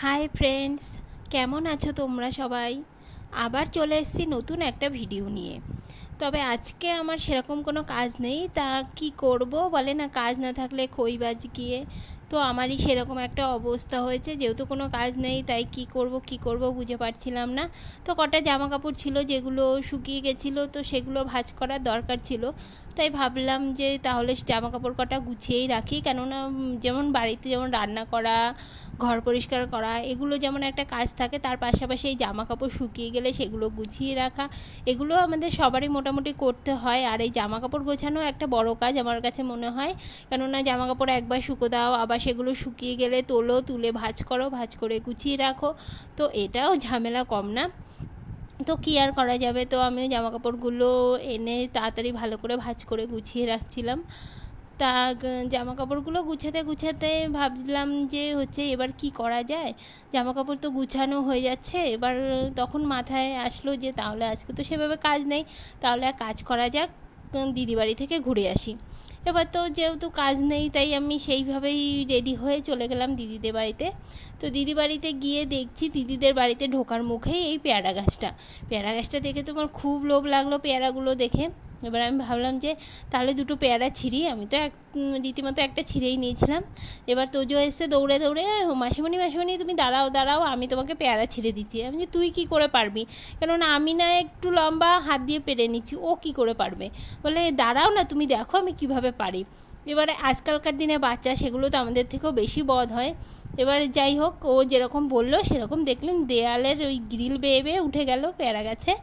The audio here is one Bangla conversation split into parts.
হাই ফ্রেন্ডস, কেমন আছো তোমরা সবাই? আবার চলে এসেছি নতুন একটা ভিডিও নিয়ে। তবে আজকে আমার সেরকম কোনো কাজ নেই, তা কি করব বলে না, কাজ না থাকলে খইবাজ গিয়ে। তো আমারই সেরকম একটা অবস্থা হয়েছে, যেহেতু কোনো কাজ নেই তাই কি করব বুঝে পারছিলাম না। তো কটা জামা কাপড় ছিল যেগুলো শুকিয়ে গেছিলো, তো সেগুলো ভাঁজ করার দরকার ছিল। তাই ভাবলাম যে তাহলে জামা কাপড় কটা গুছিয়েই রাখি, কেননা যেমন বাড়িতে যেমন রান্না করা, ঘর পরিষ্কার করা, এগুলো যেমন একটা কাজ থাকে, তার পাশাপাশি এই জামা কাপড় শুকিয়ে গেলে সেগুলো গুছিয়ে রাখা, এগুলো আমাদের সবারই মোটামুটি করতে হয়। আর এই জামা কাপড় গোছানো একটা বড় কাজ আমার কাছে মনে হয়, কেননা জামা কাপড় একবার শুকো দাও, আবার সেগুলো শুকিয়ে গেলে তোলো, তুলে ভাঁজ করো, ভাঁজ করে গুছিয়ে রাখো। তো এটাও ঝামেলা কম না। তো কী আর করা যাবে, তো আমি জামা কাপড়গুলো এনে তাড়াতাড়ি ভালো করে ভাঁজ করে গুছিয়ে রাখছিলাম। তা জামা কাপড়গুলো গুছাতে গুছাতে ভাবলাম যে এবার কি করা যায়। জামা কাপড় তো গুছানো হয়ে যাচ্ছে, এবার তখন মাথায় আসলো যে তাহলে আজকে তো সেভাবে কাজ নেই, তাহলে এক কাজ করা যাক, দিদি বাড়ি থেকে ঘুরে আসি। এবার তো যেহেতু কাজ নেই তাই আমি সেইভাবেই রেডি হয়ে চলে গেলাম দিদিদের বাড়িতে। তো দিদি বাড়িতে গিয়ে দেখছি দিদিদের বাড়িতে ঢোকার মুখেই এই পেয়ারা গাছটা দেখে তো আমার খুব লোভ লাগলো পেয়ারাগুলো দেখে। এবার আমি ভাবলাম যে তাহলে দুটো পেয়ারা ছিঁড়ি, আমি তো রীতিমতো একটা ছিঁড়েই নিয়েছিলাম। এবার তোজো এসে দৌড়ে দৌড়ে, মাসিমণি তুমি দাঁড়াও, আমি তোমাকে পেয়ারা ছিঁড়ে দিচ্ছি। আমি যে তুই কী করে পারবি, কেননা আমি না একটু লম্বা, হাত দিয়ে পেরে নিচ্ছি, ও কী করে পারবে। বলে দাঁড়াও না, তুমি দেখো আমি কীভাবে পারি। এবারে আজকালকার দিনে বাচ্চা, সেগুলো তো আমাদের থেকেও বেশি বদ হয়। এবার যাই হোক, ও যেরকম বললো সেরকম দেখলাম দেয়ালের ওই গ্রিল বেয়ে বেয়ে উঠে গেল পেয়ারা গাছে।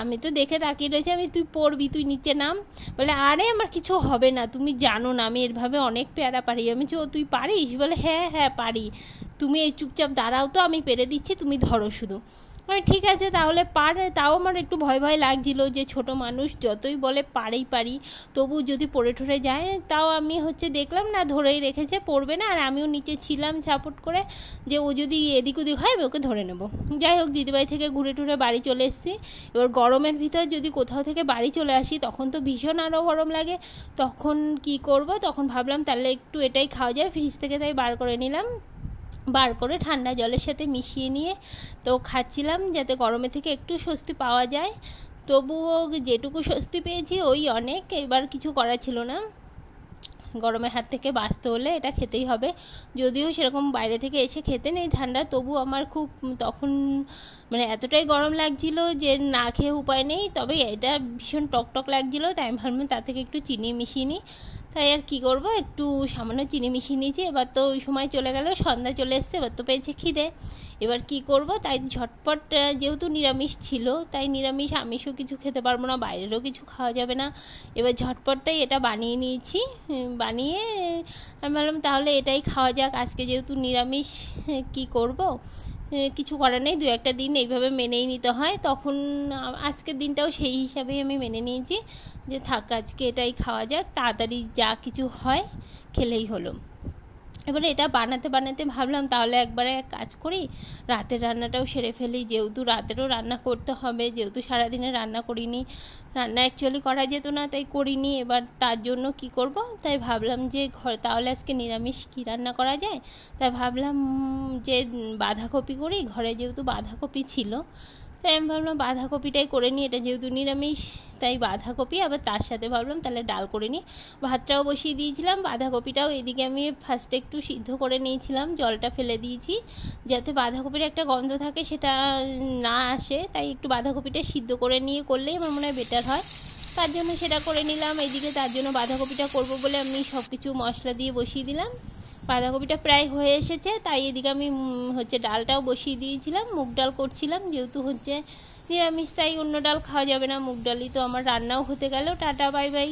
আমি তো দেখে তাকিয়ে রয়েছি, তুই পড়বি, তুই নিচে নাম। বলে আরে আমার কিছু হবে না, তুমি জানো না আমি এরভাবে অনেক পেয়ারা পারি। আমি ও তুই পারিস? বলে হ্যাঁ হ্যাঁ পারি, তুমি এই চুপচাপ দাঁড়াও তো, আমি পেরে দিচ্ছি, তুমি ধরো শুধু। আমি ঠিক আছে তাহলে পার। তাও আমার একটু ভয় ভয় লাগছিল যে ছোট মানুষ যতই বলে পারি, তবু যদি পড়ে ঠরে যায়। তাও আমি দেখলাম না, ধরেই রেখেছে, পড়বে না। আর আমিও নিচে ছিলাম সাপোর্ট করে, যে ও যদি এদিক ওদিক হয় আমি ওকে ধরে নেব। যাই হোক, দিদিবাড়ি থেকে ঘুরে টুরে বাড়ি চলে এসেছি। এবার গরমের ভিতর যদি কোথাও থেকে বাড়ি চলে আসি তখন তো ভীষণ আরও গরম লাগে। তখন কি করব, তখন ভাবলাম তাহলে একটু এটাই খাওয়া যায় ফ্রিজ থেকে, তাই বার করে নিলাম। বার করে ঠান্ডা জলের সাথে মিশিয়ে নিয়ে তো খাচ্ছিলাম, যাতে গরমে থেকে একটু স্বস্তি পাওয়া যায়। তবুও যেটুকু স্বস্তি পেয়েছি ওই অনেক, এবার কিছু করা ছিল না। গরমের হাত থেকে বাঁচতে হলে এটা খেতেই হবে। যদিও সেরকম বাইরে থেকে এসে খেতে নেই ঠান্ডা, তবু আমার খুব তখন এতটাই গরম লাগছিল যে না খেয়ে উপায় নেই। তবে এটা ভীষণ টকটক লাগছিলো, তাই আমি ভাবলাম তার থেকে একটু চিনি মিশিয়ে নিই। তাই আর কী করবো, একটু সামান্য চিনি মিশিয়ে নিয়েছি। এবার তো ওই সময় চলে গেল, সন্ধ্যা চলে এসছে, এবার তো পেয়েছে খিদে। এবার কি করব, তাই ঝটপট, যেহেতু নিরামিষ ছিল তাই নিরামিষ, আমিষও কিছু খেতে পারবো না, বাইরেরও কিছু খাওয়া যাবে না। এবার ঝটপট তাই এটা বানিয়ে নিয়েছি। বানিয়ে আমি ভাবলাম তাহলে এটাই খাওয়া যাক, আজকে যেহেতু নিরামিষ কি করব, কিছু করার নেই, দু একটা দিন এইভাবে মেনেই নিতে হয়। তখন আজকের দিনটাও সেই হিসাবেই আমি মেনে নিয়েছি যে থাক আজকে এটাই খাওয়া যাক, তাড়াতাড়ি যা কিছু হয় খেলেই হলো। এবারে এটা বানাতে বানাতে ভাবলাম তাহলে একবারে এক কাজ করি, রাতের রান্নাটাও সেরে ফেলি, যেহেতু রাতেরও রান্না করতে হবে, যেহেতু সারাদিনে রান্না করিনি, রান্না অ্যাকচুয়ালি করা যেত না তাই করিনি। এবার তার জন্য কি করব, তাই ভাবলাম যে তাহলে আজকে নিরামিষ কী রান্না করা যায়। তাই ভাবলাম যে বাঁধাকপি করি, ঘরে যেহেতু বাঁধাকপি ছিল, তাই আমি ভাবলাম বাঁধাকপিটাই করে নিই, এটা যেহেতু নিরামিষ তাই বাঁধাকপি। আবার তার সাথে ভাবলাম তাহলে ডাল করে নিই। ভাতটাও বসিয়ে দিয়েছিলাম, বাঁধাকপিটাও এদিকে আমি ফার্স্টে একটু সিদ্ধ করে নিয়েছিলাম, জলটা ফেলে দিয়েছি যাতে বাঁধাকপির একটা গন্ধ থাকে সেটা না আসে। তাই একটু বাঁধাকপিটা সিদ্ধ করে নিয়ে করলেই আমার মনে হয় বেটার হয়, তার জন্য সেটা করে নিলাম। এদিকে তার জন্য বাঁধাকপিটা করব বলে আমি সব কিছু মশলা দিয়ে বসিয়ে দিলাম। বাঁধাকপিটা প্রায় হয়ে এসেছে, তাই এদিকে আমি ডালটাও বসিয়ে দিয়েছিলাম, মুগ ডাল করছিলাম, যেহেতু নিরামিষ তাই অন্য ডাল খাওয়া যাবে না, মুগ ডালই তো আমার রান্নাও হতে গেল। Tata bye bye.